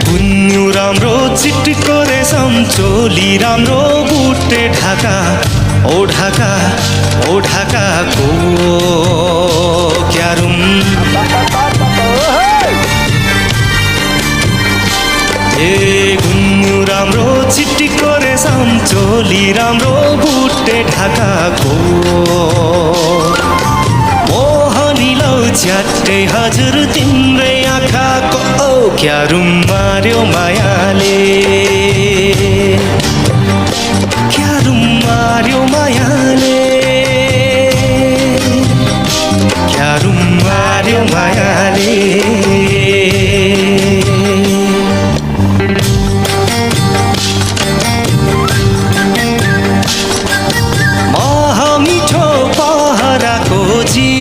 गुन्यु राम्रो चिट्को रेशम चोली राम्रो बुटे ढाका ओ ढाकाको क्यारुम ए गुन्यु राम्रो चिट्को रेशम चोली राम्रो बुटे ढाकाको मोहनी लौ च्याट्टै हजुर तिम्रै आँखाको क्यारुम मार्यो मायाले क्यारुम मार्यो मायाले